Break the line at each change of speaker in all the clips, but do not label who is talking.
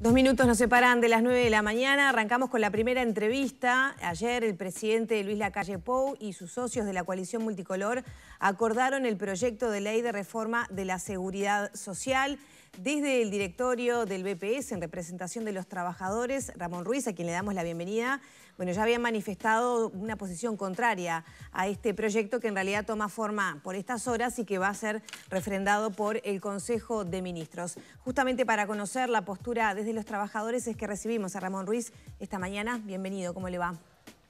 2 minutos nos separan de las 9 de la mañana. Arrancamos con la primera entrevista. Ayer el presidente Luis Lacalle Pou y sus socios de la coalición multicolor acordaron el proyecto de ley de reforma de la seguridad social. Desde el directorio del BPS, en representación de los trabajadores, Ramón Ruiz, a quien le damos la bienvenida, bueno, ya habían manifestado una posición contraria a este proyecto que en realidad toma forma por estas horas y que va a ser refrendado por el Consejo de Ministros. Justamente para conocer la postura desde los trabajadores es que recibimos a Ramón Ruiz esta mañana. Bienvenido, ¿cómo le va?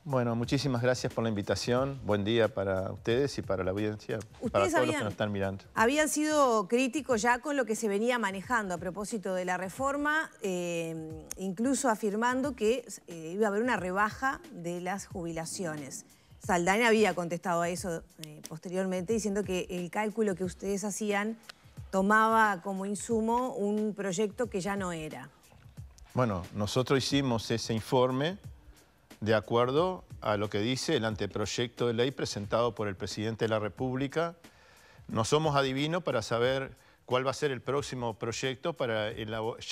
Bueno, muchísimas gracias por la invitación. Buen día para ustedes y para la audiencia, para todos los que nos están mirando.
Habían sido críticos ya con lo que se venía manejando a propósito de la reforma, incluso afirmando que iba a haber una rebaja de las jubilaciones. Saldaña había contestado a eso posteriormente, diciendo que el cálculo que ustedes hacían tomaba como insumo un proyecto que ya no era.
Bueno, nosotros hicimos ese informe de acuerdo a lo que dice el anteproyecto de ley presentado por el presidente de la República. No somos adivinos para saber cuál va a ser el próximo proyecto.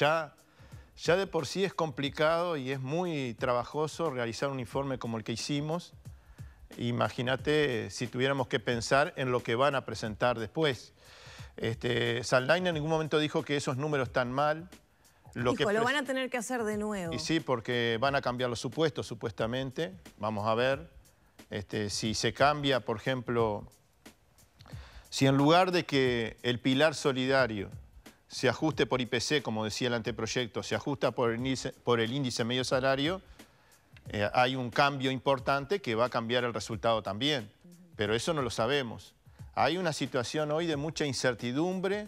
Ya de por sí es complicado y es muy trabajoso realizar un informe como el que hicimos. Imagínate si tuviéramos que pensar en lo que van a presentar después. Saldaña en ningún momento dijo que esos números están mal.
Lo van a tener que hacer de nuevo.
Y sí, porque van a cambiar los supuestos, supuestamente. Vamos a ver si se cambia, por ejemplo, si en lugar de que el pilar solidario se ajuste por IPC, como decía el anteproyecto, se ajusta por el índice medio salario, hay un cambio importante que va a cambiar el resultado también. Pero eso no lo sabemos. Hay una situación hoy de mucha incertidumbre.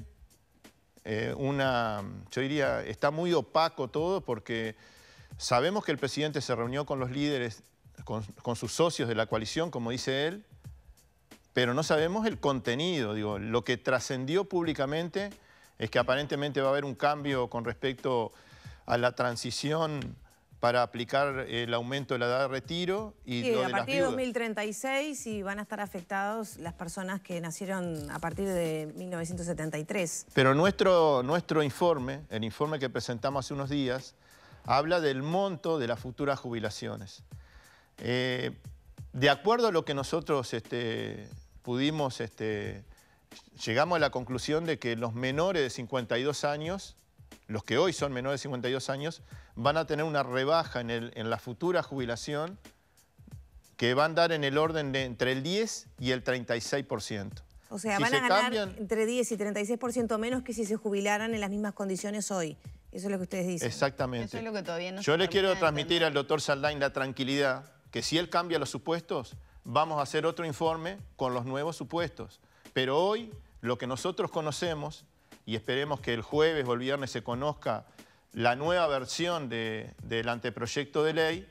Yo diría, está muy opaco todo porque sabemos que el presidente se reunió con los líderes, con sus socios de la coalición, como dice él, pero no sabemos el contenido. Digo, lo que trascendió públicamente es que aparentemente va a haber un cambio con respecto a la transición para aplicar el aumento de la edad de retiro y
sí,
lo de
a partir de
las
2036 y van a estar afectados las personas que nacieron a partir de 1973.
Pero nuestro informe, el informe que presentamos hace unos días, habla del monto de las futuras jubilaciones. De acuerdo a lo que nosotros pudimos, llegamos a la conclusión de que los menores de 52 años, los que hoy son menores de 52 años, van a tener una rebaja en la futura jubilación que va a andar en el orden de entre el 10 y el 36%.
O sea, van a ganar entre 10 y 36% menos que si se jubilaran en las mismas condiciones hoy. Eso es lo que ustedes dicen.
Exactamente.
Eso es lo que todavía no
Yo le quiero transmitir al doctor Saldaña la tranquilidad que si él cambia los supuestos, vamos a hacer otro informe con los nuevos supuestos. Pero hoy, lo que nosotros conocemos, y esperemos que el jueves o el viernes se conozca la nueva versión del anteproyecto de ley,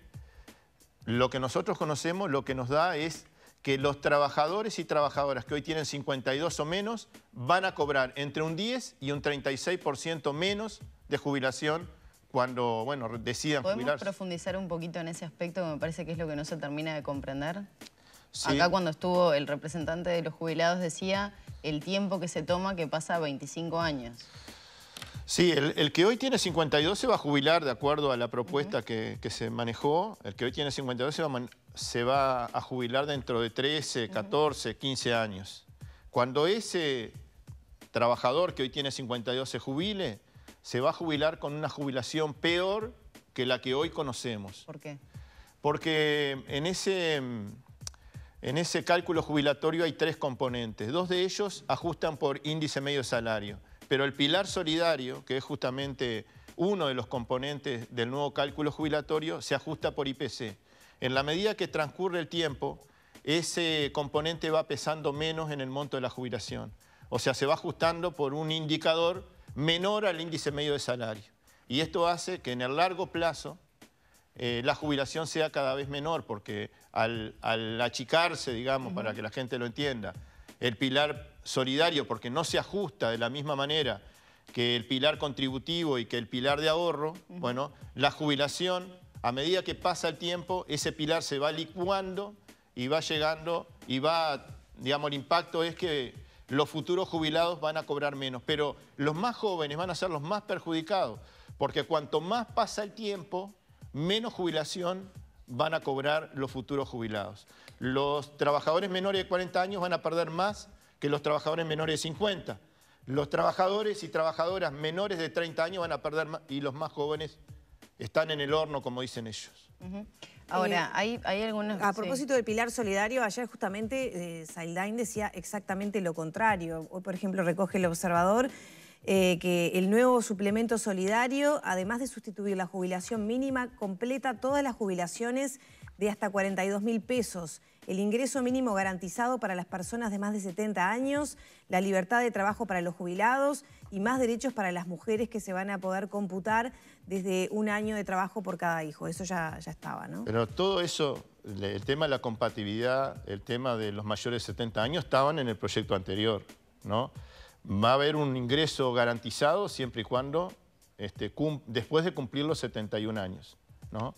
lo que nosotros conocemos, lo que nos da es que los trabajadores y trabajadoras que hoy tienen 52 o menos van a cobrar entre un 10 y un 36% menos de jubilación cuando, bueno, decidan jubilarse.
¿Podemos profundizar un poquito en ese aspecto que me parece que es lo que no se termina de comprender?
Sí.
Acá cuando estuvo el representante de los jubilados decía el tiempo que se toma que pasa a 25 años.
Sí, el que hoy tiene 52 se va a jubilar de acuerdo a la propuesta que se manejó. El que hoy tiene 52 se va a jubilar dentro de 13, 14, 15 años. Cuando ese trabajador que hoy tiene 52 se jubile, se va a jubilar con una jubilación peor que la que hoy conocemos.
¿Por qué?
Porque en ese cálculo jubilatorio hay 3 componentes. 2 de ellos ajustan por índice medio salario. Pero el pilar solidario, que es justamente uno de los componentes del nuevo cálculo jubilatorio, se ajusta por IPC. En la medida que transcurre el tiempo, ese componente va pesando menos en el monto de la jubilación. O sea, se va ajustando por un indicador menor al índice medio de salario. Y esto hace que en el largo plazo la jubilación sea cada vez menor, porque al achicarse, digamos, para que la gente lo entienda, el pilar solidario, porque no se ajusta de la misma manera que el pilar contributivo y que el pilar de ahorro, bueno, la jubilación, a medida que pasa el tiempo, ese pilar se va licuando y va llegando y va, digamos, el impacto es que los futuros jubilados van a cobrar menos, pero los más jóvenes van a ser los más perjudicados, Porque cuanto más pasa el tiempo, menos jubilación van a cobrar los futuros jubilados. Los trabajadores menores de 40 años van a perder más que los trabajadores menores de 50. Los trabajadores y trabajadoras menores de 30 años van a perder más y los más jóvenes están en el horno, como dicen ellos.
Ahora, hay algunos...
A propósito del pilar solidario, ayer justamente Saldain decía exactamente lo contrario. Hoy, por ejemplo, recoge el Observador que el nuevo suplemento solidario, además de sustituir la jubilación mínima, completa todas las jubilaciones de hasta 42.000 pesos, el ingreso mínimo garantizado para las personas de más de 70 años, la libertad de trabajo para los jubilados y más derechos para las mujeres que se van a poder computar desde 1 año de trabajo por cada hijo. Eso ya estaba, ¿no?
Pero todo eso, el tema de la compatibilidad, el tema de los mayores de 70 años, estaban en el proyecto anterior, ¿no? Va a haber un ingreso garantizado siempre y cuando, después de cumplir los 71 años, ¿no?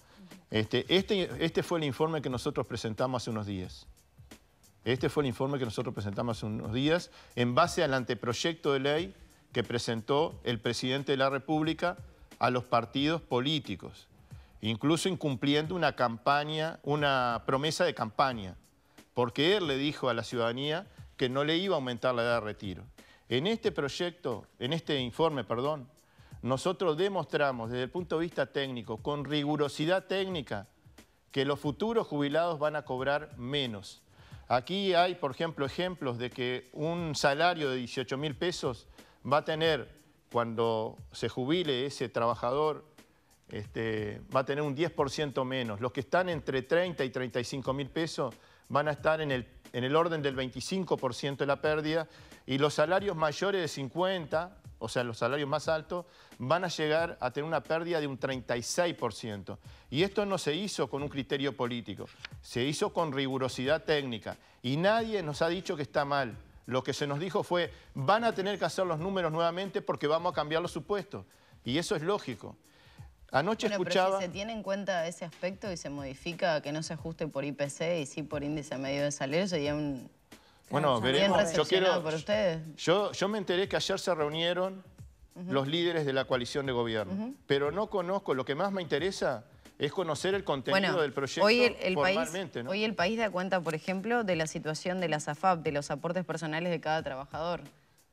Este fue el informe que nosotros presentamos hace unos días. Este fue el informe que nosotros presentamos hace unos días en base al anteproyecto de ley que presentó el presidente de la República a los partidos políticos, incluso incumpliendo una promesa de campaña, porque él le dijo a la ciudadanía que no le iba a aumentar la edad de retiro. En este informe, nosotros demostramos desde el punto de vista técnico, con rigurosidad técnica, que los futuros jubilados van a cobrar menos. Aquí hay, por ejemplo, ejemplos de que un salario de 18.000 pesos va a tener, cuando se jubile ese trabajador, va a tener un 10% menos. Los que están entre 30 y 35.000 pesos van a estar en el orden del 25% de la pérdida, y los salarios mayores de 50, o sea, los salarios más altos, van a llegar a tener una pérdida de un 36%. Y esto no se hizo con un criterio político, se hizo con rigurosidad técnica. Y nadie nos ha dicho que está mal. Lo que se nos dijo fue, van a tener que hacer los números nuevamente porque vamos a cambiar los supuestos. Y eso es lógico. Anoche escuchaba...
Pero si se tiene en cuenta ese aspecto y se modifica que no se ajuste por IPC y sí por índice medio de salario, sería un...
Bueno, veremos.
Por ustedes.
Yo me enteré que ayer se reunieron los líderes de la coalición de gobierno, pero no conozco, lo que más me interesa es conocer el contenido del proyecto formalmente, ¿no?
Hoy el país da cuenta, por ejemplo, de la situación de las AFAP, de los aportes personales de cada trabajador,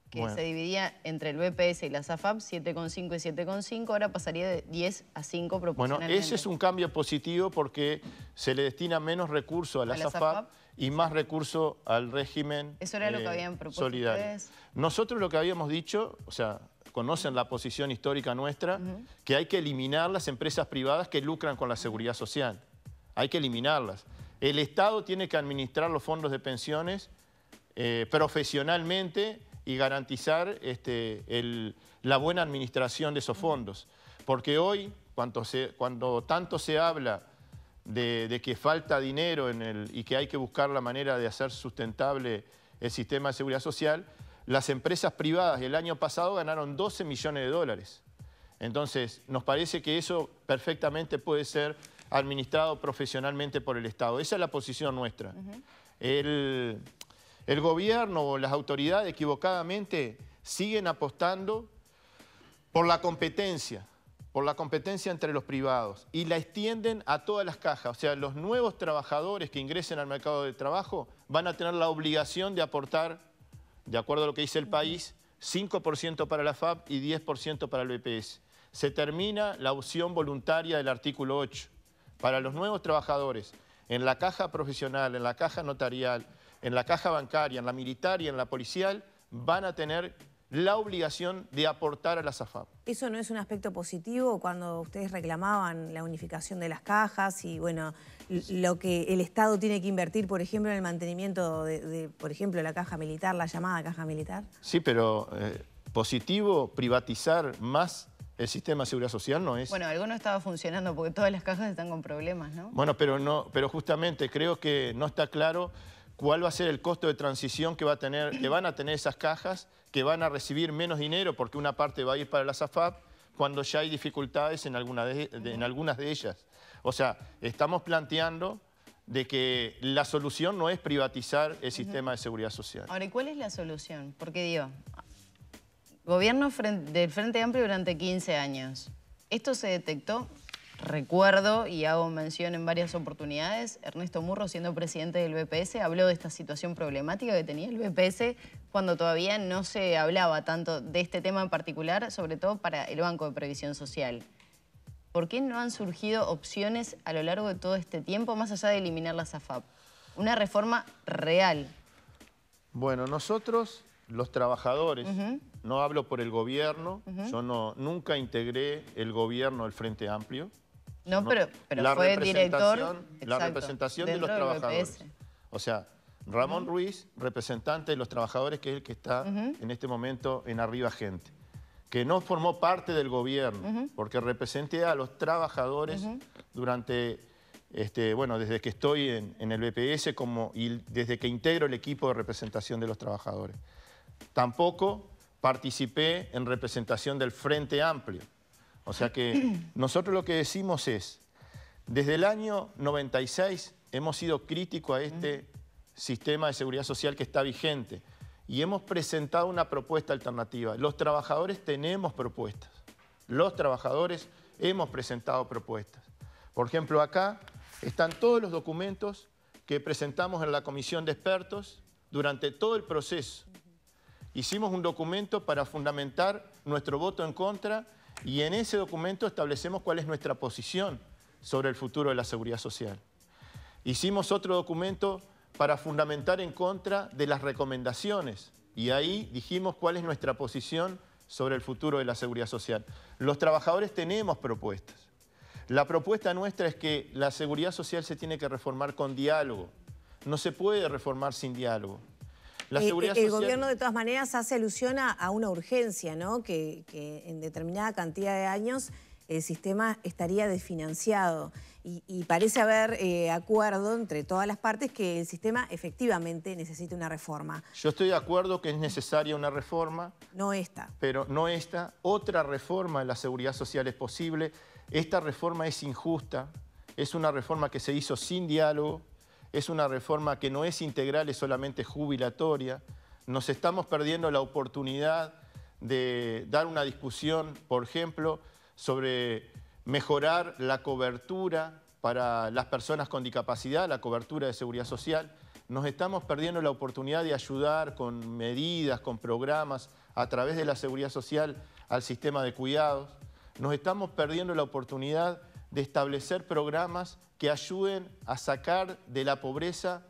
que se dividía entre el BPS y las AFAP 7,5 y 7,5, ahora pasaría de 10 a 5 proporcionalmente.
Bueno, ese es un cambio positivo porque se le destina menos recursos a las AFAP y más recursos al régimen
solidario. Eso era lo que habían propuesto ustedes.
Nosotros lo que habíamos dicho, o sea, conocen la posición histórica nuestra, que hay que eliminar las empresas privadas que lucran con la seguridad social. Hay que eliminarlas. El Estado tiene que administrar los fondos de pensiones profesionalmente y garantizar la buena administración de esos fondos. Porque hoy, cuando tanto se habla de que falta dinero y que hay que buscar la manera de hacer sustentable el sistema de seguridad social, las empresas privadas el año pasado ganaron 12 millones de dólares. Entonces, nos parece que eso perfectamente puede ser administrado profesionalmente por el Estado. Esa es la posición nuestra. El gobierno o las autoridades equivocadamente siguen apostando por la competencia entre los privados y la extienden a todas las cajas. O sea, los nuevos trabajadores que ingresen al mercado de trabajo van a tener la obligación de aportar, de acuerdo a lo que dice el país, 5% para la FAP y 10% para el BPS. Se termina la opción voluntaria del artículo 8. Para los nuevos trabajadores, en la caja profesional, en la caja notarial, en la caja bancaria, en la militar y en la policial, van a tener la obligación de aportar a las AFAP.
¿Eso no es un aspecto positivo cuando ustedes reclamaban la unificación de las cajas y, bueno, lo que el Estado tiene que invertir, por ejemplo, en el mantenimiento por ejemplo, la caja militar, la llamada caja militar?
Sí, pero positivo privatizar más el sistema de seguridad social no es...
Bueno, algo no estaba funcionando porque todas las cajas están con problemas, ¿no?
Bueno, pero justamente creo que no está claro cuál va a ser el costo de transición que van a tener esas cajas, que van a recibir menos dinero porque una parte va a ir para las AFAP cuando ya hay dificultades en algunas de ellas. O sea, estamos planteando de que la solución no es privatizar el sistema de seguridad social.
Ahora, ¿y cuál es la solución? Porque digo, gobierno del Frente Amplio durante 15 años. Esto se detectó, recuerdo y hago mención en varias oportunidades, Ernesto Murro, siendo presidente del BPS, habló de esta situación problemática que tenía el BPS cuando todavía no se hablaba tanto de este tema en particular, sobre todo para el Banco de Previsión Social. ¿Por qué no han surgido opciones a lo largo de todo este tiempo, más allá de eliminar las AFAP? Una reforma real.
Bueno, nosotros, los trabajadores, no hablo por el gobierno, yo nunca integré el gobierno del Frente Amplio.
No, pero fue director.
La representación de los trabajadores. O sea, Ramón Ruiz, representante de los trabajadores, que es el que está en este momento en Arriba Gente, que no formó parte del gobierno, porque representé a los trabajadores durante, bueno, desde que estoy en el BPS y desde que integro el equipo de representación de los trabajadores. Tampoco participé en representación del Frente Amplio. O sea que nosotros lo que decimos es, desde el año 96 hemos sido críticos a este sistema de seguridad social que está vigente y hemos presentado una propuesta alternativa. Los trabajadores tenemos propuestas. Los trabajadores hemos presentado propuestas. Por ejemplo, acá están todos los documentos que presentamos en la comisión de expertos durante todo el proceso. Hicimos un documento para fundamentar nuestro voto en contra y en ese documento establecemos cuál es nuestra posición sobre el futuro de la seguridad social. Hicimos otro documento para fundamentar en contra de las recomendaciones y ahí dijimos cuál es nuestra posición sobre el futuro de la seguridad social. Los trabajadores tenemos propuestas. La propuesta nuestra es que la seguridad social se tiene que reformar con diálogo. No se puede reformar sin diálogo.
El gobierno, de todas maneras, hace alusión a una urgencia, ¿no? Que en determinada cantidad de años el sistema estaría desfinanciado. Y parece haber acuerdo entre todas las partes que el sistema efectivamente necesita una reforma.
Yo estoy de acuerdo que es necesaria una reforma.
No esta.
Pero no esta. Otra reforma de la seguridad social es posible. Esta reforma es injusta. Es una reforma que se hizo sin diálogo. Es una reforma que no es integral, es solamente jubilatoria. Nos estamos perdiendo la oportunidad de dar una discusión, por ejemplo, sobre mejorar la cobertura para las personas con discapacidad, la cobertura de seguridad social. Nos estamos perdiendo la oportunidad de ayudar con medidas, con programas, a través de la seguridad social al sistema de cuidados. Nos estamos perdiendo la oportunidad de establecer programas que ayuden a sacar de la pobreza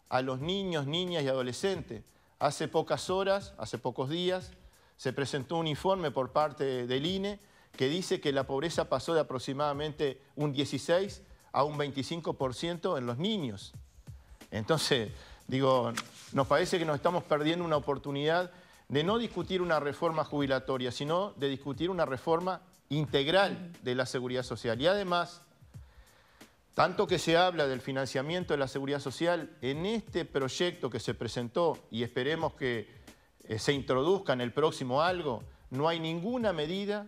a los niños, niñas y adolescentes. Hace pocas horas, hace pocos días, se presentó un informe por parte del INE que dice que la pobreza pasó de aproximadamente un 16 a un 25% en los niños. Entonces, digo, nos parece que nos estamos perdiendo una oportunidad de no discutir una reforma jubilatoria, sino de discutir una reforma integral de la seguridad social. Y además, tanto que se habla del financiamiento de la seguridad social, en este proyecto que se presentó, y esperemos que se introduzca en el próximo algo, no hay ninguna medida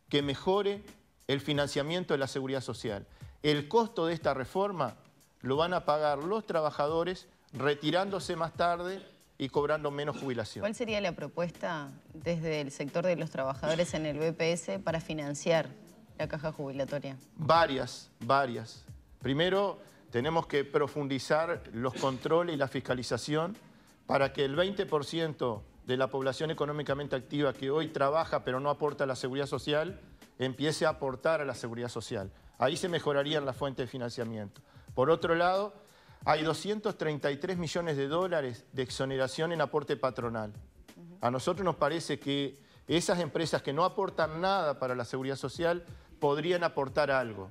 que mejore el financiamiento de la seguridad social. El costo de esta reforma lo van a pagar los trabajadores retirándose más tarde y cobrando menos jubilación.
¿Cuál sería la propuesta desde el sector de los trabajadores en el BPS para financiar la caja jubilatoria?
Varias. Primero, tenemos que profundizar los controles y la fiscalización para que el 20% de la población económicamente activa que hoy trabaja pero no aporta a la seguridad social, empiece a aportar a la seguridad social. Ahí se mejorarían las fuentes de financiamiento. Por otro lado, hay 233 millones de dólares de exoneración en aporte patronal. A nosotros nos parece que esas empresas que no aportan nada para la seguridad social podrían aportar algo.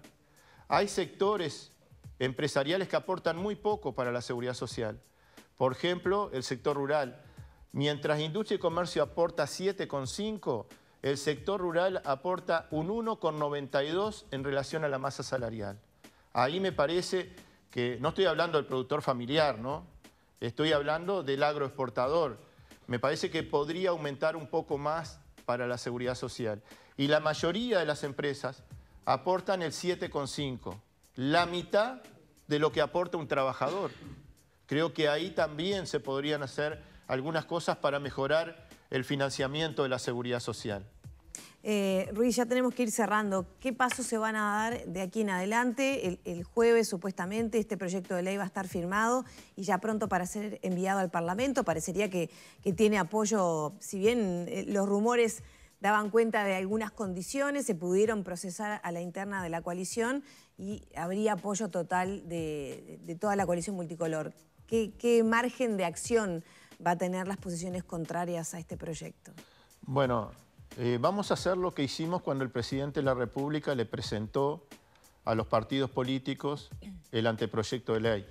Hay sectores empresariales que aportan muy poco para la seguridad social. Por ejemplo, el sector rural. Mientras industria y comercio aporta 7,5, el sector rural aporta un 1,92 en relación a la masa salarial. Ahí me parece que, no estoy hablando del productor familiar, ¿no? Estoy hablando del agroexportador. Me parece que podría aumentar un poco más para la seguridad social. Y la mayoría de las empresas aportan el 7,5, la mitad de lo que aporta un trabajador. Creo que ahí también se podrían hacer algunas cosas para mejorar el financiamiento de la seguridad social.
Ruiz, ya tenemos que ir cerrando. ¿Qué pasos se van a dar de aquí en adelante? El jueves, supuestamente, este proyecto de ley va a estar firmado y ya pronto para ser enviado al Parlamento. Parecería que tiene apoyo, si bien los rumores daban cuenta de algunas condiciones, se pudieron procesar a la interna de la coalición y habría apoyo total de toda la coalición multicolor. ¿Qué margen de acción va a tener las posiciones contrarias a este proyecto?
Bueno, vamos a hacer lo que hicimos cuando el presidente de la República le presentó a los partidos políticos el anteproyecto de ley.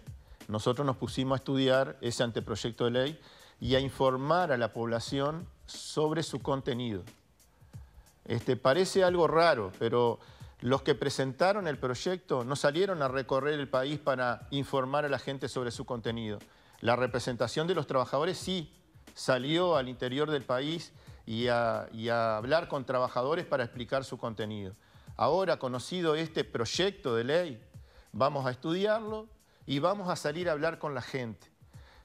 Nosotros nos pusimos a estudiar ese anteproyecto de ley y a informar a la población sobre su contenido. Parece algo raro, pero los que presentaron el proyecto no salieron a recorrer el país para informar a la gente sobre su contenido. La representación de los trabajadores sí salió al interior del país y a hablar con trabajadores para explicar su contenido. Ahora, conocido este proyecto de ley, vamos a estudiarlo y vamos a salir a hablar con la gente.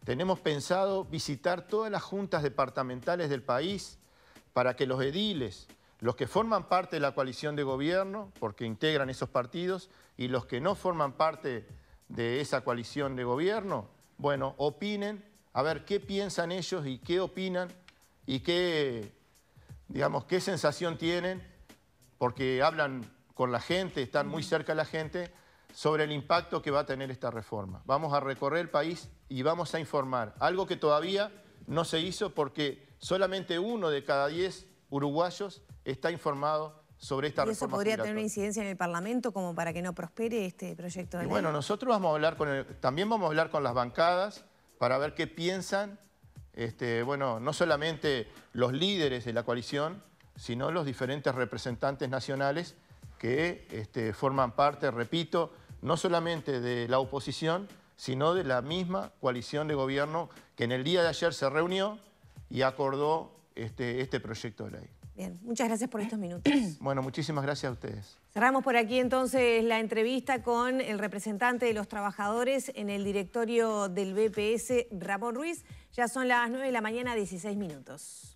Tenemos pensado visitar todas las juntas departamentales del país para que los ediles, los que forman parte de la coalición de gobierno, porque integran esos partidos, y los que no forman parte de esa coalición de gobierno, bueno, opinen, a ver qué piensan ellos y qué opinan y qué sensación tienen, porque hablan con la gente, están muy cerca de la gente, sobre el impacto que va a tener esta reforma. Vamos a recorrer el país y vamos a informar, algo que todavía no se hizo porque solamente 1 de cada 10 uruguayos está informado sobre esta reforma.
¿Y eso podría tener una incidencia en el Parlamento como para que no prospere este proyecto de ley?
Bueno, nosotros vamos a hablar también vamos a hablar con las bancadas para ver qué piensan, no solamente los líderes de la coalición, sino los diferentes representantes nacionales que forman parte, repito, no solamente de la oposición, sino de la misma coalición de gobierno que en el día de ayer se reunió y acordó este proyecto de ley.
Bien, muchas gracias por estos minutos.
Bueno, muchísimas gracias a ustedes.
Cerramos por aquí entonces la entrevista con el representante de los trabajadores en el directorio del BPS, Ramón Ruiz. Ya son las 9 de la mañana, 16 minutos.